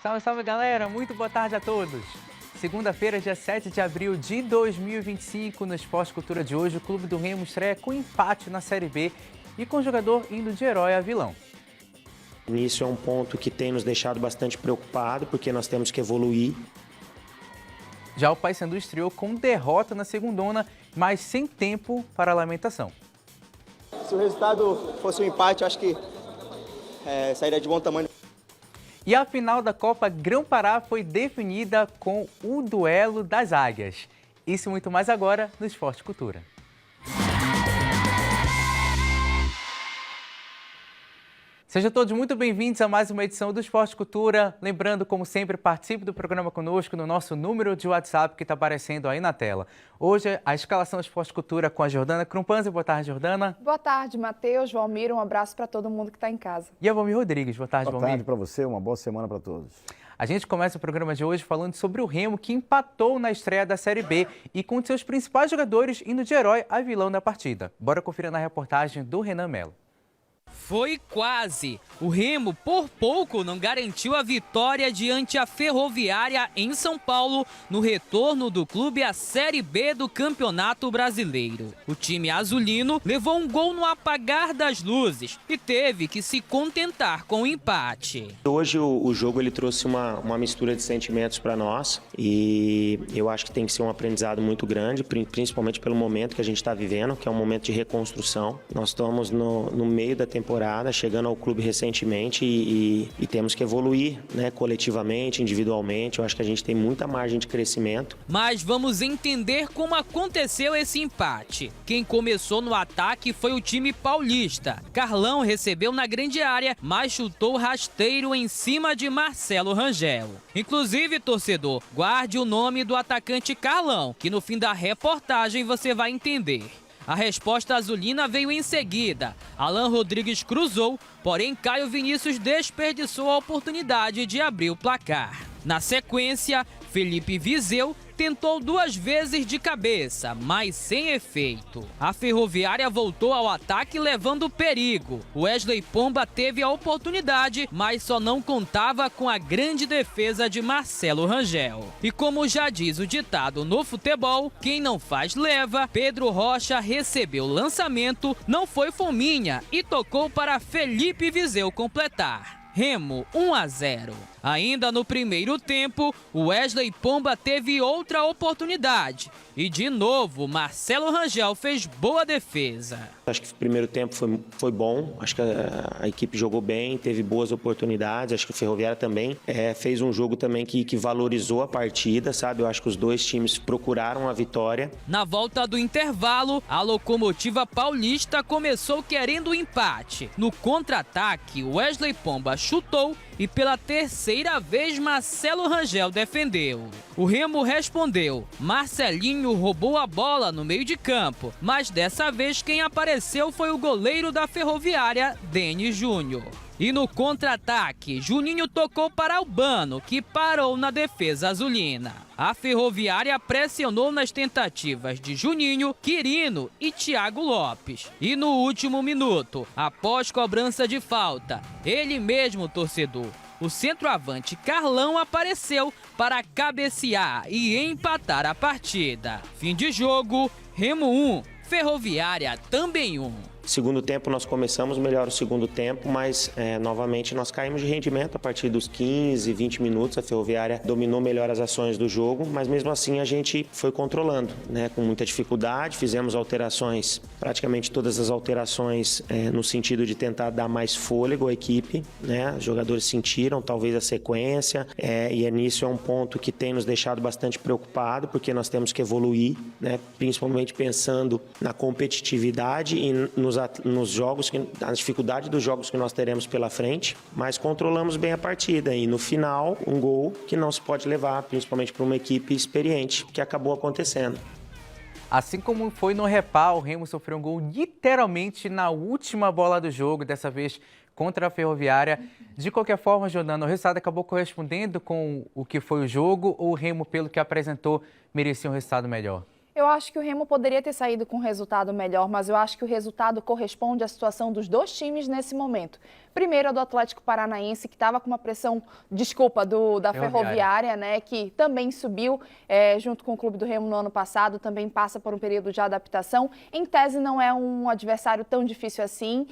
Salve, salve galera, muito boa tarde a todos. Segunda-feira, dia 7 de abril de 2025, no Esporte Cultura de hoje, o Clube do Remo estreia com empate na Série B e com o jogador indo de herói a vilão. Isso é um ponto que tem nos deixado bastante preocupado, porque nós temos que evoluir. Já o Paysandu estreou com derrota na segundona, mas sem tempo para a lamentação. Se o resultado fosse um empate, eu acho que sairia de bom tamanho. E a final da Copa Grão-Pará foi definida com o duelo das águias. Isso e muito mais agora no Esporte Cultura. Sejam todos muito bem-vindos a mais uma edição do Esporte Cultura. Lembrando, como sempre, participe do programa conosco no nosso número de WhatsApp que está aparecendo aí na tela. Hoje, a escalação do Esporte Cultura com a Jordana Krumpanzi. Boa tarde, Jordana. Boa tarde, Matheus, Valmir. Um abraço para todo mundo que está em casa. E a Valmir Rodrigues. Boa tarde, Valmir. Boa tarde para você, uma boa semana para todos. A gente começa o programa de hoje falando sobre o Remo, que empatou na estreia da Série B e com seus principais jogadores indo de herói a vilão da partida. Bora conferir na reportagem do Renan Melo. Foi quase. O Remo, por pouco, não garantiu a vitória diante a Ferroviária em São Paulo no retorno do clube à Série B do Campeonato Brasileiro. O time azulino levou um gol no apagar das luzes e teve que se contentar com o empate. Hoje o jogo ele trouxe uma mistura de sentimentos para nós e eu acho que tem que ser um aprendizado muito grande, principalmente pelo momento que a gente está vivendo, que é um momento de reconstrução. Nós estamos no meio da temporada, chegando ao clube recentemente e temos que evoluir, né, coletivamente, individualmente. Eu acho que a gente tem muita margem de crescimento. Mas vamos entender como aconteceu esse empate. Quem começou no ataque foi o time paulista. Carlão recebeu na grande área, mas chutou rasteiro em cima de Marcelo Rangel. Inclusive, torcedor, guarde o nome do atacante Carlão, que no fim da reportagem você vai entender. A resposta azulina veio em seguida. Alan Rodrigues cruzou, porém Caio Vinícius desperdiçou a oportunidade de abrir o placar. Na sequência, Felipe Viseu tentou 2 vezes de cabeça, mas sem efeito. A Ferroviária voltou ao ataque levando perigo. Wesley Pomba teve a oportunidade, mas só não contava com a grande defesa de Marcelo Rangel. E como já diz o ditado no futebol, quem não faz leva, Pedro Rocha recebeu o lançamento, não foi fominha e tocou para Felipe Viseu completar. Remo 1-0. Ainda no primeiro tempo, Wesley Pomba teve outra oportunidade. E de novo, Marcelo Rangel fez boa defesa. Acho que o primeiro tempo foi bom, acho que a equipe jogou bem, teve boas oportunidades, acho que o Ferroviária também fez um jogo também que valorizou a partida, sabe? Eu acho que os dois times procuraram a vitória. Na volta do intervalo, a Locomotiva Paulista começou querendo o empate. No contra-ataque, Wesley Pomba chutou e pela terceira vez Marcelo Rangel defendeu. O Remo respondeu. Marcelinho roubou a bola no meio de campo, mas dessa vez quem apareceu foi o goleiro da Ferroviária, Denis Júnior. E no contra-ataque, Juninho tocou para Albano, que parou na defesa azulina. A Ferroviária pressionou nas tentativas de Juninho, Quirino e Thiago Lopes. E no último minuto, após cobrança de falta, ele mesmo, torcedor, o centroavante Carlão apareceu para cabecear e empatar a partida. Fim de jogo, Remo 1, Ferroviária também 1. Segundo tempo nós começamos melhor o segundo tempo, mas novamente nós caímos de rendimento a partir dos 15, 20 minutos. A Ferroviária dominou melhor as ações do jogo, mas mesmo assim a gente foi controlando, né, com muita dificuldade. Fizemos alterações, praticamente todas as alterações no sentido de tentar dar mais fôlego à equipe, né? Os jogadores sentiram talvez a sequência e nisso é um ponto que tem nos deixado bastante preocupado, porque nós temos que evoluir, né, principalmente pensando na competitividade e nos jogos, a dificuldade dos jogos que nós teremos pela frente, mas controlamos bem a partida e no final um gol que não se pode levar, principalmente para uma equipe experiente, que acabou acontecendo. Assim como foi no Repá, o Remo sofreu um gol literalmente na última bola do jogo, dessa vez contra a Ferroviária. De qualquer forma, Jordana, o resultado acabou correspondendo com o que foi o jogo ou o Remo, pelo que apresentou, merecia um resultado melhor? Eu acho que o Remo poderia ter saído com um resultado melhor, mas eu acho que o resultado corresponde à situação dos dois times nesse momento. Primeiro, do Atlético Paranaense, que estava com uma pressão, da Ferroviária, né, que também subiu junto com o Clube do Remo no ano passado, também passa por um período de adaptação. Em tese, não é um adversário tão difícil assim,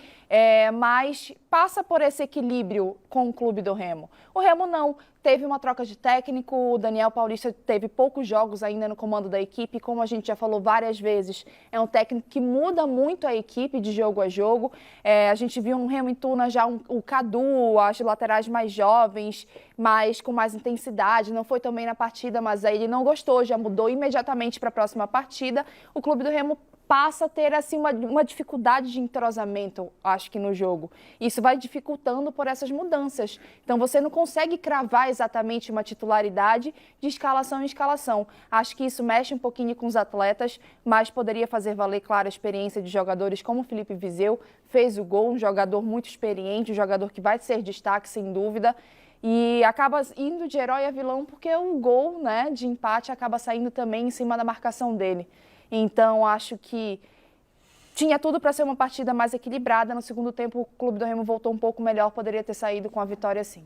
mas passa por esse equilíbrio com o Clube do Remo. O Remo não. Teve uma troca de técnico, o Daniel Paulista teve poucos jogos ainda no comando da equipe, como a gente já falou várias vezes, é um técnico que muda muito a equipe de jogo a jogo. A gente viu no Remo em Tuna já o Cadu, as laterais mais jovens, mas com mais intensidade, não foi também na partida, mas aí ele não gostou, já mudou imediatamente para a próxima partida. O Clube do Remo passa a ter assim, uma dificuldade de entrosamento, acho que no jogo. Isso vai dificultando por essas mudanças. Então, você não consegue cravar exatamente uma titularidade de escalação em escalação. Acho que isso mexe um pouquinho com os atletas, mas poderia fazer valer, claro, a experiência de jogadores como o Felipe Viseu, fez o gol, um jogador muito experiente, um jogador que vai ser destaque, sem dúvida. E acaba indo de herói a vilão porque o gol, né, de empate acaba saindo também em cima da marcação dele. Então, acho que tinha tudo para ser uma partida mais equilibrada. No segundo tempo, o Clube do Remo voltou um pouco melhor, poderia ter saído com a vitória sim.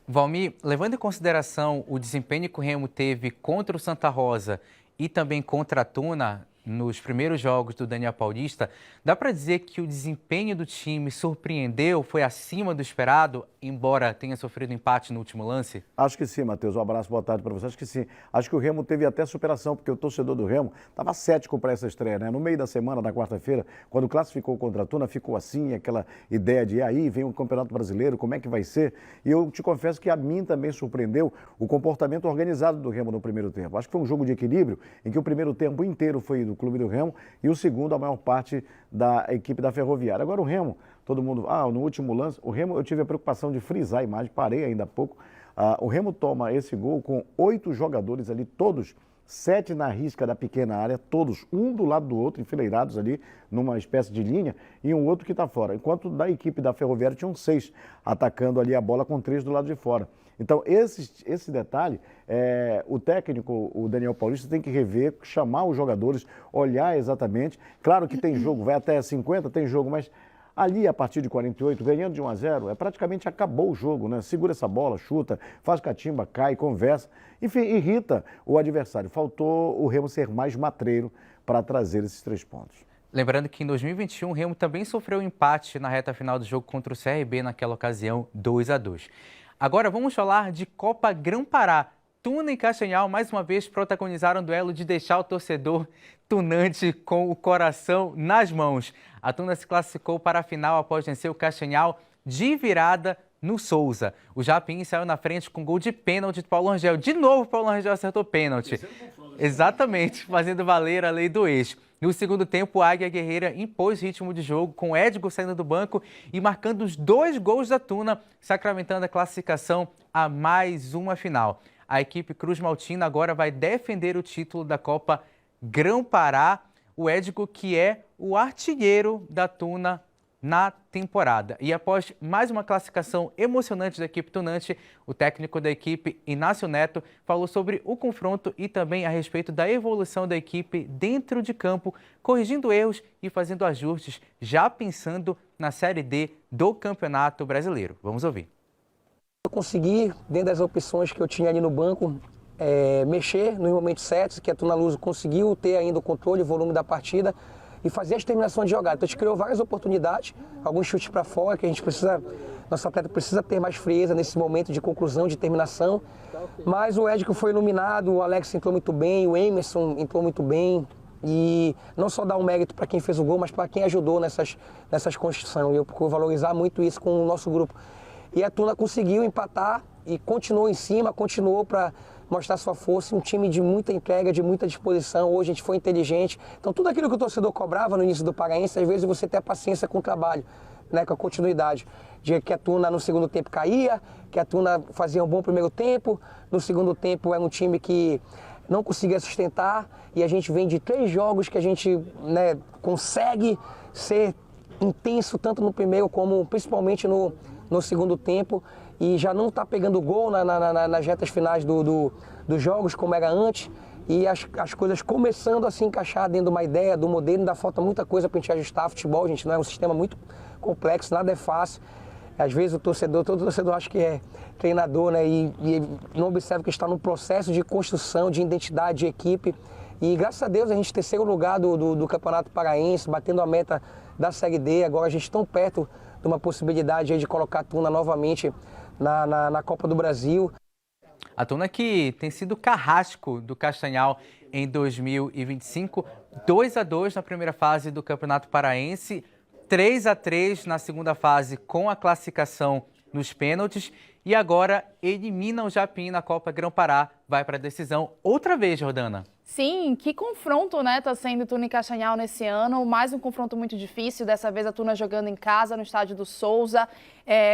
Valmir, levando em consideração o desempenho que o Remo teve contra o Santa Rosa e também contra a Tuna nos primeiros jogos do Daniel Paulista, dá para dizer que o desempenho do time surpreendeu, foi acima do esperado, embora tenha sofrido empate no último lance? Acho que sim, Matheus. Um abraço, boa tarde para você. Acho que sim. Acho que o Remo teve até superação, porque o torcedor do Remo estava cético para essa estreia, né? No meio da semana, da quarta-feira, quando classificou contra a Tuna, ficou assim, aquela ideia de aí vem o Campeonato Brasileiro, como é que vai ser? E eu te confesso que a mim também surpreendeu o comportamento organizado do Remo no primeiro tempo. Acho que foi um jogo de equilíbrio, em que o primeiro tempo inteiro foi do Clube do Remo e o segundo, a maior parte da equipe da Ferroviária. Agora o Remo, todo mundo, no último lance, o Remo, eu tive a preocupação de frisar a imagem, parei ainda há pouco. O Remo toma esse gol com 8 jogadores ali, todos, 7 na risca da pequena área, todos, um do lado do outro, enfileirados ali, numa espécie de linha, e um outro que está fora. Enquanto da equipe da Ferroviária tinham 6 atacando ali a bola com 3 do lado de fora. Então, esse detalhe, o técnico, o Daniel Paulista, tem que rever, chamar os jogadores, olhar exatamente. Claro que tem jogo, vai até 50, tem jogo, mas ali, a partir de 48, ganhando de 1-0, praticamente acabou o jogo, né? Segura essa bola, chuta, faz catimba, cai, conversa. Enfim, irrita o adversário. Faltou o Remo ser mais matreiro para trazer esses 3 pontos. Lembrando que em 2021 o Remo também sofreu um empate na reta final do jogo contra o CRB, naquela ocasião 2-2. Agora vamos falar de Copa Grão-Pará. Tuna e Castanhal, mais uma vez, protagonizaram um duelo de deixar o torcedor tunante com o coração nas mãos. A Tuna se classificou para a final após vencer o Castanhal de virada no Souza. O Japim saiu na frente com gol de pênalti do Paulo Rangel. De novo, o Paulo Rangel acertou pênalti. Exatamente, fazendo valer a lei do ex. No segundo tempo, o Águia Guerreira impôs ritmo de jogo, com Edgo saindo do banco e marcando os 2 gols da Tuna, sacramentando a classificação a mais uma final. A equipe Cruz Maltina agora vai defender o título da Copa Grão-Pará. O Edgo, que é o artilheiro da Tuna na temporada. E após mais uma classificação emocionante da equipe tunante, o técnico da equipe, Inácio Neto, falou sobre o confronto e também a respeito da evolução da equipe dentro de campo, corrigindo erros e fazendo ajustes, já pensando na Série D do Campeonato Brasileiro. Vamos ouvir. Eu consegui, dentro das opções que eu tinha ali no banco, mexer nos momentos certos, que a Tuna Luso conseguiu ter ainda o controle, o volume da partida, e fazer as terminações de jogada. Então a gente criou várias oportunidades, alguns chutes para fora, que a gente precisa, nosso atleta precisa ter mais frieza nesse momento de conclusão, de terminação. Mas o Edgo foi iluminado, o Alex entrou muito bem, o Emerson entrou muito bem. E não só dar um mérito para quem fez o gol, mas para quem ajudou nessas construções. Eu procuro valorizar muito isso com o nosso grupo. E a Tuna conseguiu empatar e continuou em cima, continuou para mostrar sua força, um time de muita entrega, de muita disposição. Hoje a gente foi inteligente. Então tudo aquilo que o torcedor cobrava no início do Paraense, às vezes você tem paciência com o trabalho, né, com a continuidade. De que a Tuna no segundo tempo caía, que a Tuna fazia um bom primeiro tempo, no segundo tempo era um time que não conseguia sustentar, e a gente vem de 3 jogos que a gente, né, consegue ser intenso tanto no primeiro como principalmente no segundo tempo, e já não está pegando gol nas retas finais dos jogos como era antes, e as coisas começando a se encaixar dentro de uma ideia, do modelo. Ainda falta muita coisa para a gente ajustar. Futebol, gente, não é um sistema muito complexo, nada é fácil. Às vezes todo torcedor acha que é treinador, né? E não observa que está num processo de construção, de identidade, de equipe. E graças a Deus a gente terceiro lugar do Campeonato Paraense, batendo a meta da Série D. Agora a gente tão perto de uma possibilidade aí de colocar a Tuna novamente na Copa do Brasil. A Tuna que tem sido carrasco do Castanhal em 2025, 2-2 na primeira fase do Campeonato Paraense, 3-3 na segunda fase com a classificação nos pênaltis e agora elimina o Japim na Copa Grão-Pará, vai para a decisão outra vez, Jordana. Sim, que confronto, né, tá sendo Tuna e Castanhal nesse ano, mais um confronto muito difícil, dessa vez a Tuna jogando em casa, no estádio do Souza,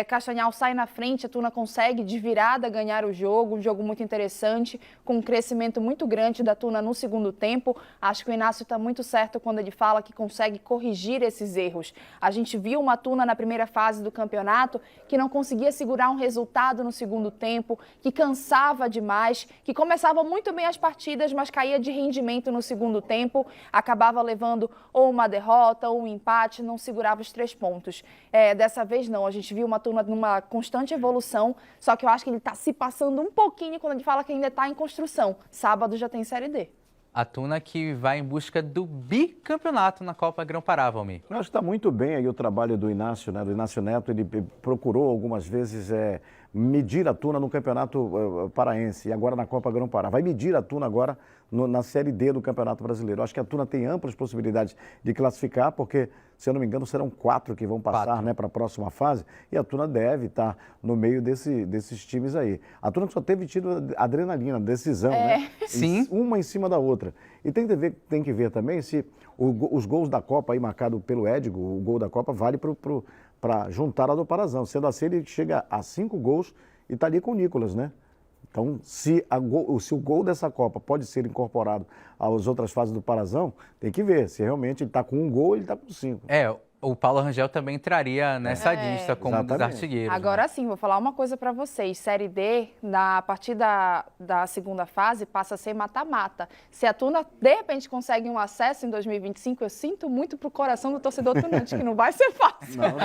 Castanhal sai na frente, a Tuna consegue de virada ganhar o jogo, um jogo muito interessante, com um crescimento muito grande da Tuna no segundo tempo. Acho que o Inácio está muito certo quando ele fala que consegue corrigir esses erros. A gente viu uma Tuna na primeira fase do campeonato que não conseguia segurar um resultado no segundo tempo, que cansava demais, que começava muito bem as partidas, mas caía de rendimento no segundo tempo, acabava levando ou uma derrota ou um empate, não segurava os 3 pontos. Dessa vez não, a gente viu uma Tuna numa constante evolução, só que eu acho que ele está se passando um pouquinho quando ele fala que ainda está em construção. Sábado já tem Série D. A Tuna que vai em busca do bicampeonato na Copa Grão-Pará, Valmir. Eu acho que está muito bem aí o trabalho do Inácio, né? Do Inácio Neto. Ele procurou algumas vezes medir a Tuna no Campeonato Paraense e agora na Copa Grão-Pará. Vai medir a Tuna agora na Série D do Campeonato Brasileiro. Eu acho que a Tuna tem amplas possibilidades de classificar, porque, se eu não me engano, serão 4 que vão passar, né, para a próxima fase, e a Tuna deve estar no meio desses times aí. A Tuna que só teve tido adrenalina, decisão, né? Sim. Uma em cima da outra. E tem que ver também se os gols da Copa aí marcado pelo Édigo, o gol da Copa vale para juntar a do Parazão. Sendo assim, ele chega a 5 gols e está ali com o Nicolas, né? Então, se o gol dessa Copa pode ser incorporado às outras fases do Parazão, tem que ver se realmente ele está com 1 gol ou ele está com 5. O Paulo Rangel também entraria nessa lista como um dos artilheiros. Agora né? sim, vou falar uma coisa para vocês. Série D, a partir da segunda fase, passa a ser mata-mata. Se a Tuna, de repente, consegue um acesso em 2025, eu sinto muito pro coração do torcedor tunante, que não vai ser fácil. Não.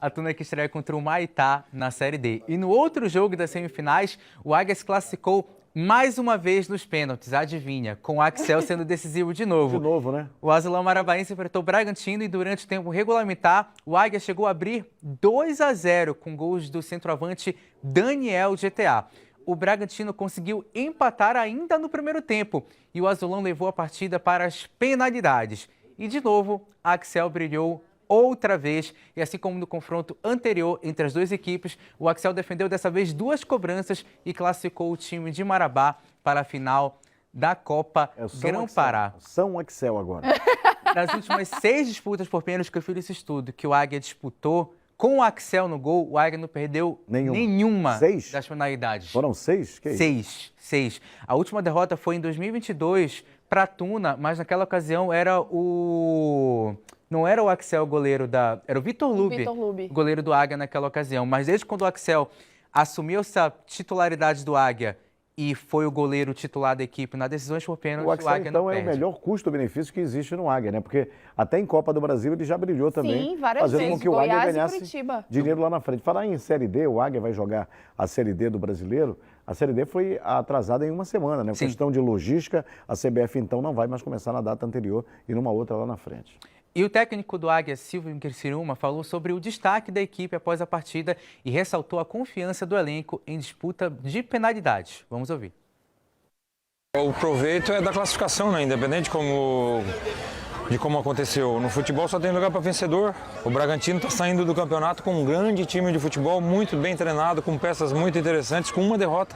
A Tuna que estreia contra o Maitá na Série D. E no outro jogo das semifinais, o Águia se classificou mais uma vez nos pênaltis, adivinha, com o Axel sendo decisivo de novo. De novo, né? O Azulão Marabaense enfrentou o Bragantino e durante o tempo regulamentar, o Águia chegou a abrir 2-0 com gols do centroavante Daniel GTA. O Bragantino conseguiu empatar ainda no primeiro tempo e o Azulão levou a partida para as penalidades. E de novo, Axel brilhou outra vez, e assim como no confronto anterior entre as duas equipes, o Axel defendeu dessa vez 2 cobranças e classificou o time de Marabá para a final da Copa Grão-Pará. São Axel agora. Das últimas 6 disputas por pênaltis que eu fiz esse estudo, que o Águia disputou, com o Axel no gol, o Águia não perdeu nenhuma 6? Das penalidades. Foram 6? Que 6. A última derrota foi em 2022 para a Tuna, mas naquela ocasião não era o Axel goleiro era o Vitor Lube, goleiro do Águia naquela ocasião. Mas desde quando o Axel assumiu essa titularidade do Águia e foi o goleiro titular da equipe na decisões por pênalti, o Axel, Águia não então, é o melhor custo-benefício que existe no Águia, né? Porque até em Copa do Brasil ele já brilhou também. Sim, várias vezes. Fazendo com que o Goiás Águia e ganhasse Curitiba. dinheiro lá na frente. Falar em Série D, o Águia vai jogar a Série D do Brasileiro. A Série D foi atrasada em uma semana, né? Sim. Questão de logística, a CBF então não vai mais começar na data anterior e numa outra lá na frente. E o técnico do Águia, Silvio Criciúma, falou sobre o destaque da equipe após a partida e ressaltou a confiança do elenco em disputa de penalidades. Vamos ouvir. O proveito é da classificação, né? Independente de como aconteceu. No futebol só tem lugar para vencedor. O Bragantino está saindo do campeonato com um grande time de futebol, muito bem treinado, com peças muito interessantes, com uma derrota.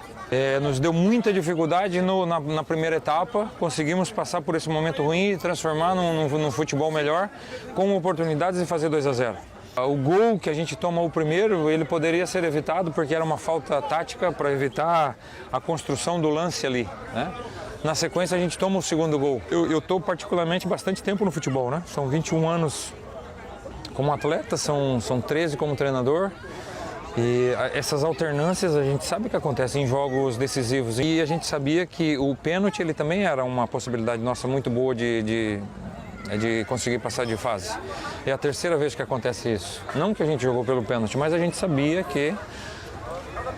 Nos deu muita dificuldade na primeira etapa, conseguimos passar por esse momento ruim e transformar num futebol melhor, com oportunidades de fazer 2-0. O gol que a gente toma o primeiro, ele poderia ser evitado porque era uma falta tática para evitar a construção do lance ali, né? Na sequência a gente toma o segundo gol. Eu estou particularmente bastante tempo no futebol, né? São 21 anos como atleta, são 13 como treinador. E essas alternâncias a gente sabe que acontecem em jogos decisivos. E a gente sabia que o pênalti ele também era uma possibilidade nossa muito boa de é de conseguir passar de fase. É a terceira vez que acontece isso. Não que a gente jogou pelo pênalti, mas a gente sabia que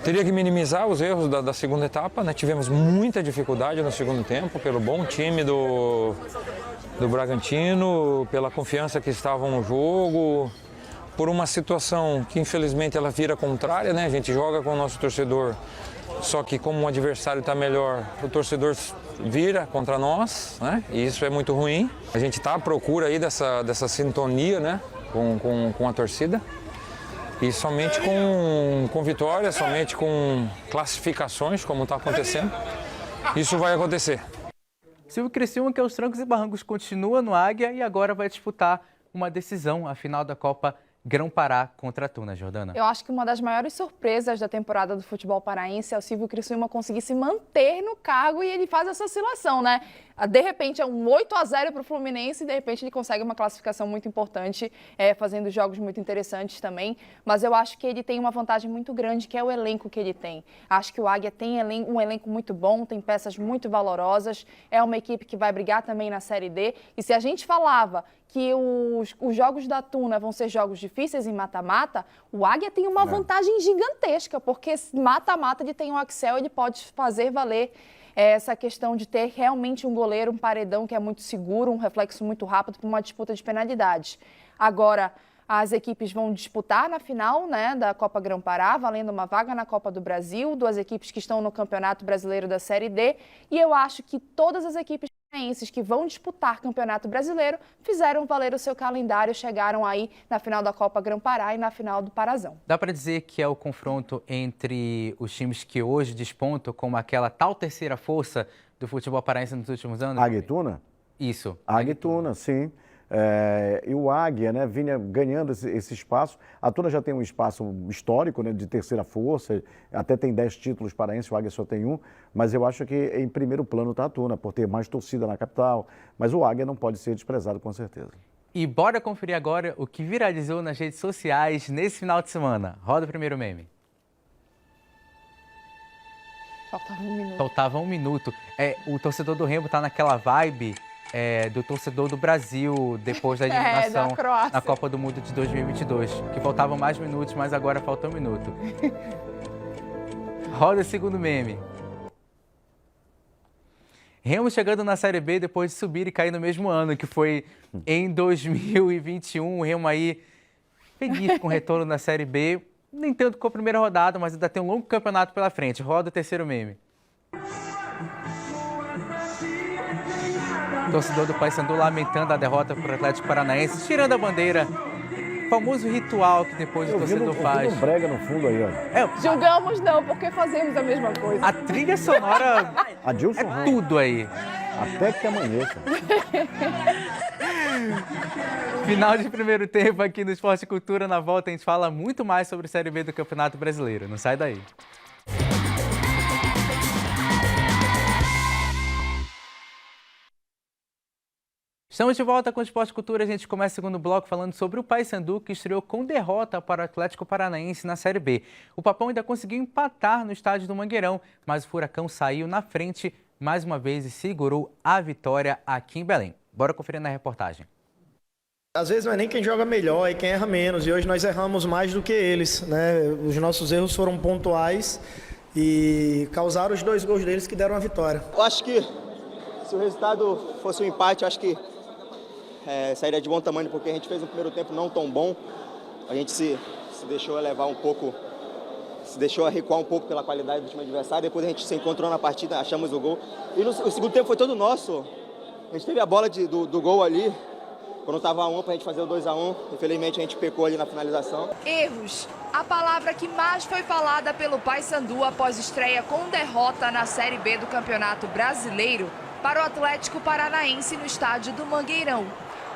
teria que minimizar os erros da segunda etapa, né? Tivemos muita dificuldade no segundo tempo, pelo bom time do Bragantino, pela confiança que estavam no jogo, por uma situação que infelizmente ela vira contrária, né? A gente joga com o nosso torcedor, só que como o adversário está melhor, o torcedor vira contra nós, né? E isso é muito ruim. A gente está à procura aí dessa sintonia, né? Com a torcida. E somente com vitórias, somente com classificações, como está acontecendo, isso vai acontecer. Silvio Criciúma, que aos trancos e barrancos continua no Águia e agora vai disputar uma decisão, a final da Copa Grão-Pará contra a Tuna, Jordana. Eu acho que uma das maiores surpresas da temporada do futebol paraense é o Silvio Criciúma conseguir se manter no cargo e ele faz essa oscilação, né? De repente é um 8-0 para o Fluminense e de repente ele consegue uma classificação muito importante, fazendo jogos muito interessantes também. Mas eu acho que ele tem uma vantagem muito grande, que é o elenco que ele tem. Acho que o Águia tem um elenco muito bom, tem peças muito valorosas, é uma equipe que vai brigar também na Série D. E se a gente falava que os jogos da Tuna vão ser jogos difíceis em mata-mata, o Águia tem uma vantagem gigantesca, porque mata-mata ele tem o Axel, ele pode fazer valer essa questão de ter realmente um goleiro, um paredão que é muito seguro, um reflexo muito rápido para uma disputa de penalidades. Agora, as equipes vão disputar na final, né, da Copa Grão-Pará, valendo uma vaga na Copa do Brasil, duas equipes que estão no Campeonato Brasileiro da Série D, e eu acho que todas as equipes paraenses que vão disputar Campeonato Brasileiro fizeram valer o seu calendário, chegaram aí na final da Copa Grão-Pará e na final do Parazão. Dá para dizer que é o confronto entre os times que hoje despontam como aquela tal terceira força do futebol paraense nos últimos anos? Águia e Tuna? Isso. Águia e Tuna, sim. E o Águia, né, vinha ganhando esse espaço. A Tuna já tem um espaço histórico, né, de terceira força, até tem 10 títulos paraenses, o Águia só tem um, mas eu acho que em primeiro plano está a Tuna, por ter mais torcida na capital, mas o Águia não pode ser desprezado, com certeza. E bora conferir agora o que viralizou nas redes sociais nesse final de semana. Roda o primeiro meme. Faltava um minuto. Faltava um minuto. O torcedor do Remo está naquela vibe do torcedor do Brasil depois da eliminação na Copa do Mundo de 2022. Que faltavam mais minutos, mas agora falta um minuto. Roda o segundo meme. Remo chegando na Série B depois de subir e cair no mesmo ano, que foi em 2021. O Remo aí feliz com o retorno na Série B. Nem tanto com a primeira rodada, mas ainda tem um longo campeonato pela frente. Roda o terceiro meme. O torcedor do Paysandu lamentando a derrota para o Atlético Paranaense, tirando a bandeira. O famoso ritual que depois o torcedor faz. Um brega no fundo aí, olha. Julgamos não, porque fazemos a mesma coisa. A trilha sonora Adilson é tudo aí. Até que amanheça. Final de primeiro tempo aqui no Esporte e Cultura. Na volta a gente fala muito mais sobre a Série B do Campeonato Brasileiro. Não sai daí. Estamos de volta com o Esporte e Cultura. A gente começa o segundo bloco falando sobre o Paysandu, que estreou com derrota para o Atlético Paranaense na Série B. O Papão ainda conseguiu empatar no estádio do Mangueirão, mas o Furacão saiu na frente mais uma vez e segurou a vitória aqui em Belém. Bora conferir na reportagem. Às vezes não é nem quem joga melhor, é quem erra menos. E hoje nós erramos mais do que eles, né? Os nossos erros foram pontuais e causaram os 2 gols deles que deram a vitória. Eu acho que se o resultado fosse um empate, eu acho que sairia de bom tamanho, porque a gente fez um primeiro tempo não tão bom. A gente se deixou levar um pouco, se deixou recuar um pouco pela qualidade do time adversário. Depois a gente se encontrou na partida, achamos o gol. E o segundo tempo foi todo nosso. A gente teve a bola do gol ali, quando estava 1 para a gente fazer o 2-1. Infelizmente a gente pecou ali na finalização. Erros. A palavra que mais foi falada pelo Paysandu após estreia com derrota na Série B do Campeonato Brasileiro para o Atlético Paranaense no estádio do Mangueirão.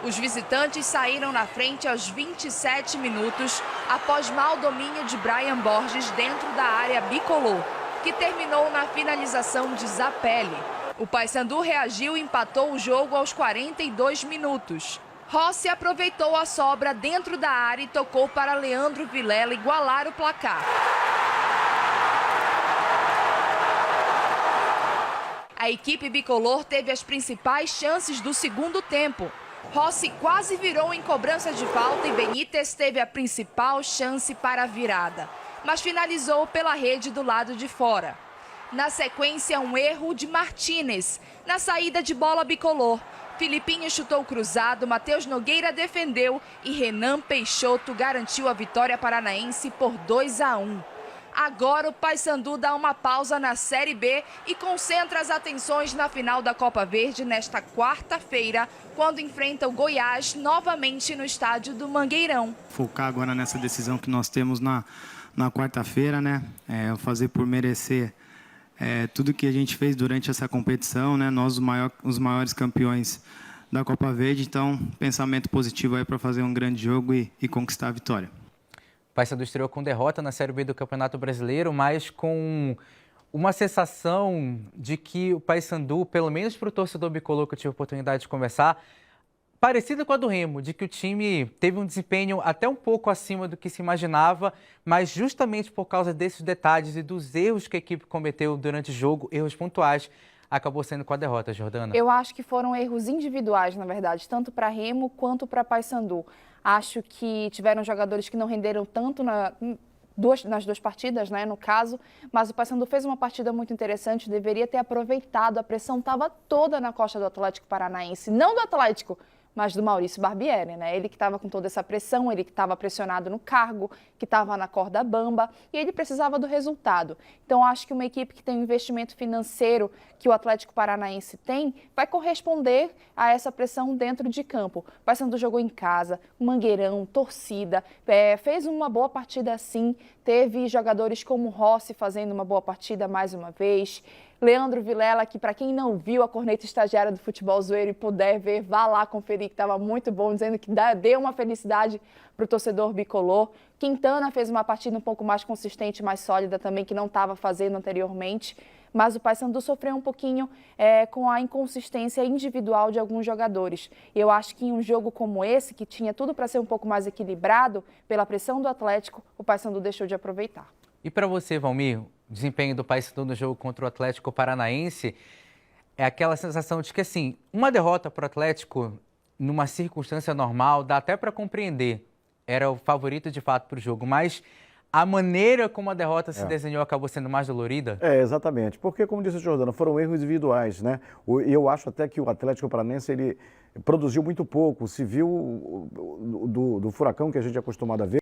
Os visitantes saíram na frente aos 27 minutos após mau domínio de Brian Borges dentro da área bicolor, que terminou na finalização de Zapelli. O Paysandu reagiu e empatou o jogo aos 42 minutos. Rossi aproveitou a sobra dentro da área e tocou para Leandro Vilela igualar o placar. A equipe bicolor teve as principais chances do segundo tempo, Rossi quase virou em cobrança de falta e Benítez teve a principal chance para a virada, mas finalizou pela rede do lado de fora. Na sequência, um erro de Martínez na saída de bola bicolor. Filipinho chutou cruzado, Matheus Nogueira defendeu e Renan Peixoto garantiu a vitória paranaense por 2-1. Agora o Paysandu dá uma pausa na Série B e concentra as atenções na final da Copa Verde nesta quarta-feira, quando enfrenta o Goiás novamente no estádio do Mangueirão. Focar agora nessa decisão que nós temos na quarta-feira, né? Fazer por merecer tudo que a gente fez durante essa competição, né? Nós os maiores campeões da Copa Verde, então pensamento positivo aí para fazer um grande jogo e conquistar a vitória. O Paysandu estreou com derrota na Série B do Campeonato Brasileiro, mas com uma sensação de que o Paysandu, pelo menos para o torcedor bicolor que eu tive a oportunidade de conversar, parecida com a do Remo, de que o time teve um desempenho até um pouco acima do que se imaginava, mas justamente por causa desses detalhes e dos erros que a equipe cometeu durante o jogo, erros pontuais, acabou sendo com a derrota, Jordana. Eu acho que foram erros individuais, na verdade, tanto para Remo quanto para Paysandu. Acho que tiveram jogadores que não renderam tanto nas duas partidas, né, no caso, mas o Paysandu fez uma partida muito interessante, deveria ter aproveitado, a pressão estava toda na costa do Atlético Paranaense, não do Atlético, mas do Maurício Barbieri, né? Ele que estava com toda essa pressão, ele que estava pressionado no cargo, que estava na corda bamba, e ele precisava do resultado. Então, acho que uma equipe que tem um investimento financeiro que o Atlético Paranaense tem, vai corresponder a essa pressão dentro de campo. O Paysandu jogou em casa, Mangueirão, torcida, fez uma boa partida sim, teve jogadores como Rossi fazendo uma boa partida mais uma vez, Leandro Vilela, que para quem não viu a corneta estagiária do Futebol Zoeiro e puder ver, vá lá conferir, que estava muito bom, dizendo que deu uma felicidade para o torcedor bicolor. Quintana fez uma partida um pouco mais consistente, mais sólida também, que não estava fazendo anteriormente. Mas o Paysandu sofreu um pouquinho com a inconsistência individual de alguns jogadores. E eu acho que em um jogo como esse, que tinha tudo para ser um pouco mais equilibrado, pela pressão do Atlético, o Paysandu deixou de aproveitar. E para você, Valmir, o desempenho do Paysandu no jogo contra o Atlético Paranaense é aquela sensação de que, assim, uma derrota para o Atlético, numa circunstância normal, dá até para compreender. Era o favorito, de fato, para o jogo, mas a maneira como a derrota se desenhou acabou sendo mais dolorida? Exatamente. Porque, como disse o Jordana, foram erros individuais, né? E eu acho até que o Atlético Paranaense, ele produziu muito pouco. Se viu do Furacão, que a gente é acostumado a ver,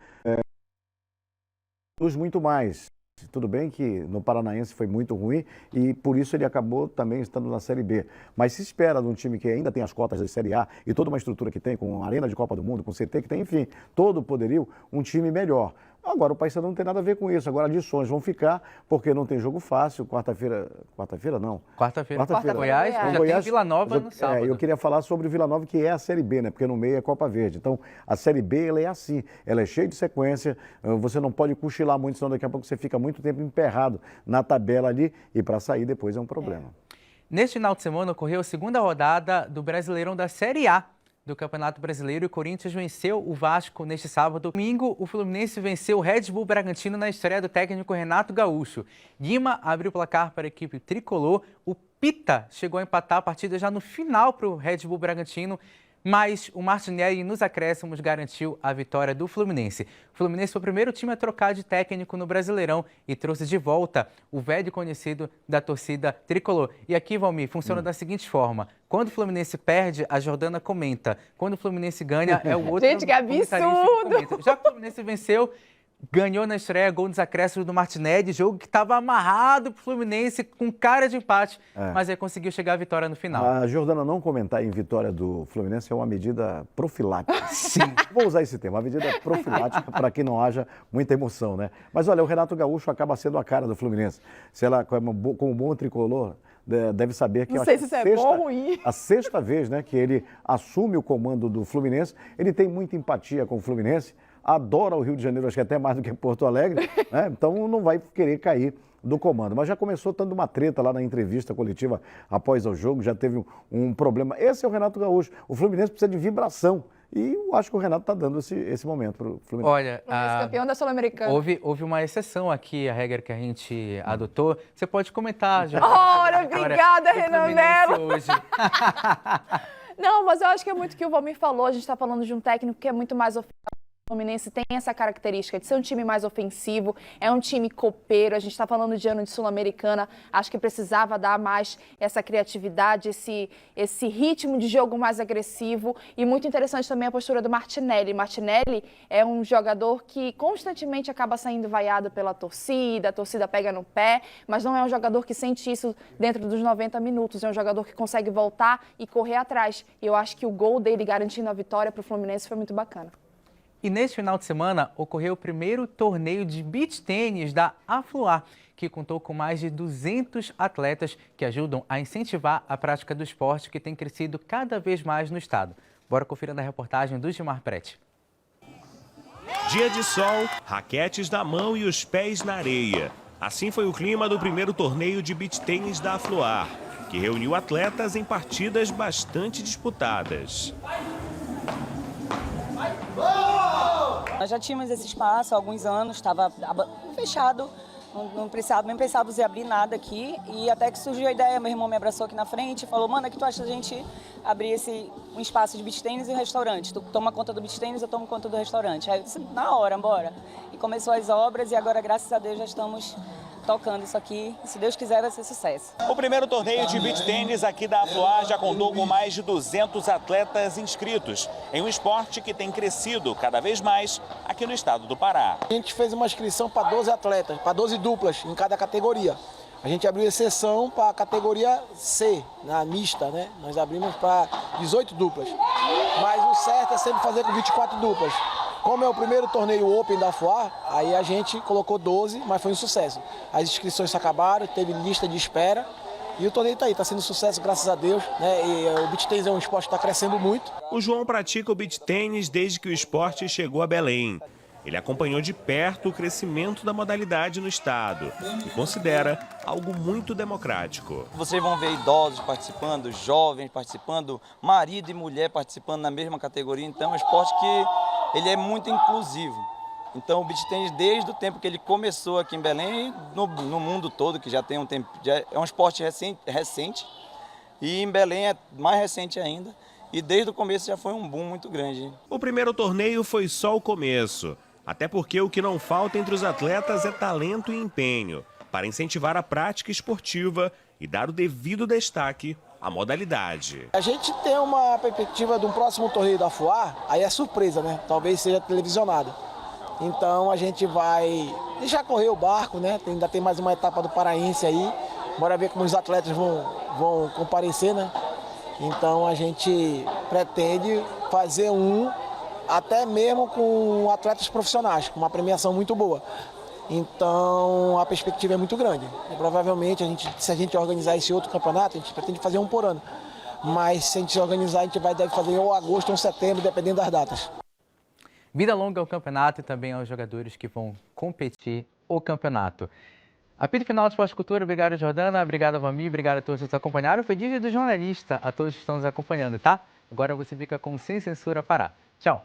produz muito mais. Tudo bem que no Paranaense foi muito ruim e por isso ele acabou também estando na Série B. Mas se espera de um time que ainda tem as cotas da Série A e toda uma estrutura que tem, com a Arena de Copa do Mundo, com o CT que tem, enfim, todo o poderio, um time melhor. Agora o Paysandu não tem nada a ver com isso. Agora adições vão ficar porque não tem jogo fácil. Quarta-feira não. Quarta-feira. Goiás, já tem Vila Nova no sábado. Eu queria falar sobre o Vila Nova, que é a Série B, né? Porque no meio é Copa Verde. Então, a Série B, ela é assim. Ela é cheia de sequência. Você não pode cochilar muito, senão daqui a pouco você fica muito tempo emperrado na tabela ali e para sair depois é um problema. Neste final de semana ocorreu a segunda rodada do Brasileirão da Série A do Campeonato Brasileiro e o Corinthians venceu o Vasco neste sábado. Domingo, o Fluminense venceu o Red Bull Bragantino na estreia do técnico Renato Gaúcho. Guima abriu o placar para a equipe tricolor. O Pita chegou a empatar a partida já no final para o Red Bull Bragantino, mas o Martinelli nos acréscimos garantiu a vitória do Fluminense. O Fluminense foi o primeiro time a trocar de técnico no Brasileirão e trouxe de volta o velho conhecido da torcida tricolor. E aqui, Valmir, funciona da seguinte forma. Quando o Fluminense perde, a Jordana comenta. Quando o Fluminense ganha, é o outro. Gente, que absurdo! Já que o Fluminense venceu, ganhou na estreia, gol nos acréscimos do Martinelli, jogo que estava amarrado para o Fluminense, com cara de empate, mas aí conseguiu chegar à vitória no final. A Jordana não comentar em vitória do Fluminense é uma medida profilática. Sim. Vou usar esse termo, uma medida profilática para que não haja muita emoção, né? Mas olha, o Renato Gaúcho acaba sendo a cara do Fluminense. Se ela, como bom tricolor, deve saber que não sei se isso é bom ou ruim. A sexta vez, né, que ele assume o comando do Fluminense, ele tem muita empatia com o Fluminense, adora o Rio de Janeiro, acho que até mais do que Porto Alegre, né? Então não vai querer cair do comando. Mas já começou dando uma treta lá na entrevista coletiva após o jogo, já teve um problema. Esse é o Renato Gaúcho. O Fluminense precisa de vibração. E eu acho que o Renato está dando esse momento para o Fluminense. Olha, campeão da Sul-Americana. Houve uma exceção aqui, a regra que a gente adotou. Você pode comentar já. Ora, obrigada, Renan Melo. Não, mas eu acho que é muito o que o Valmir falou. A gente está falando de um técnico que é muito mais ofensivo. O Fluminense tem essa característica de ser um time mais ofensivo, é um time copeiro. A gente está falando de ano de Sul-Americana, acho que precisava dar mais essa criatividade, esse ritmo de jogo mais agressivo. E muito interessante também a postura do Martinelli. Martinelli é um jogador que constantemente acaba saindo vaiado pela torcida, a torcida pega no pé, mas não é um jogador que sente isso dentro dos 90 minutos. É um jogador que consegue voltar e correr atrás. E eu acho que o gol dele garantindo a vitória para o Fluminense foi muito bacana. E neste final de semana ocorreu o primeiro torneio de beach tênis da Afluar, que contou com mais de 200 atletas que ajudam a incentivar a prática do esporte que tem crescido cada vez mais no estado. Bora conferir na reportagem do Gilmar Prete. Dia de sol, raquetes na mão e os pés na areia. Assim foi o clima do primeiro torneio de beach tênis da Afluar, que reuniu atletas em partidas bastante disputadas. Nós já tínhamos esse espaço há alguns anos, estava fechado, não precisávamos abrir nada aqui. E até que surgiu a ideia, meu irmão me abraçou aqui na frente e falou: mano, o que tu acha da gente abrir um espaço de beach tênis e um restaurante? Tu toma conta do beach tênis, eu tomo conta do restaurante. Aí eu disse, na hora, bora. E começou as obras e agora, graças a Deus, já estamos tocando isso aqui. E, se Deus quiser, vai ser sucesso. O primeiro torneio de beach tênis aqui da Afluar já contou com mais de 200 atletas inscritos em um esporte que tem crescido cada vez mais aqui no estado do Pará. A gente fez uma inscrição para 12 atletas, para 12 duplas em cada categoria. A gente abriu exceção para a categoria C, na mista, né? Nós abrimos para 18 duplas. Mas o certo é sempre fazer com 24 duplas. Como é o primeiro torneio Open da Afluar, aí a gente colocou 12, mas foi um sucesso. As inscrições acabaram, teve lista de espera e o torneio está aí, está sendo um sucesso, graças a Deus, né? E o beach tênis é um esporte que está crescendo muito. O João pratica o beach tênis desde que o esporte chegou a Belém. Ele acompanhou de perto o crescimento da modalidade no estado e considera algo muito democrático. Vocês vão ver idosos participando, jovens participando, marido e mulher participando na mesma categoria. Então é um esporte que ele é muito inclusivo. Então o beach tênis, desde o tempo que ele começou aqui em Belém, no mundo todo, que já tem um tempo, é um esporte recente e em Belém é mais recente ainda. E desde o começo já foi um boom muito grande. O primeiro torneio foi só o começo. Até porque o que não falta entre os atletas é talento e empenho para incentivar a prática esportiva e dar o devido destaque à modalidade. A gente tem uma perspectiva de um próximo torneio da Afluar, aí é surpresa, né? Talvez seja televisionado. Então a gente vai deixar correr o barco, né? Ainda tem mais uma etapa do Paraense aí. Bora ver como os atletas vão comparecer, né? Então a gente pretende fazer até mesmo com atletas profissionais, com uma premiação muito boa. Então a perspectiva é muito grande. E provavelmente, se a gente organizar esse outro campeonato, a gente pretende fazer um por ano. Mas se a gente se organizar, a gente deve fazer ou agosto ou setembro, dependendo das datas. Vida longa ao campeonato e também aos jogadores que vão competir o campeonato. Apito final do Esporte Cultura, obrigado Jordana, obrigado Valmir, obrigado a todos que nos acompanharam. Foi dia do jornalista, a todos que estão nos acompanhando, tá? Agora você fica com Sem Censura Pará. Tchau.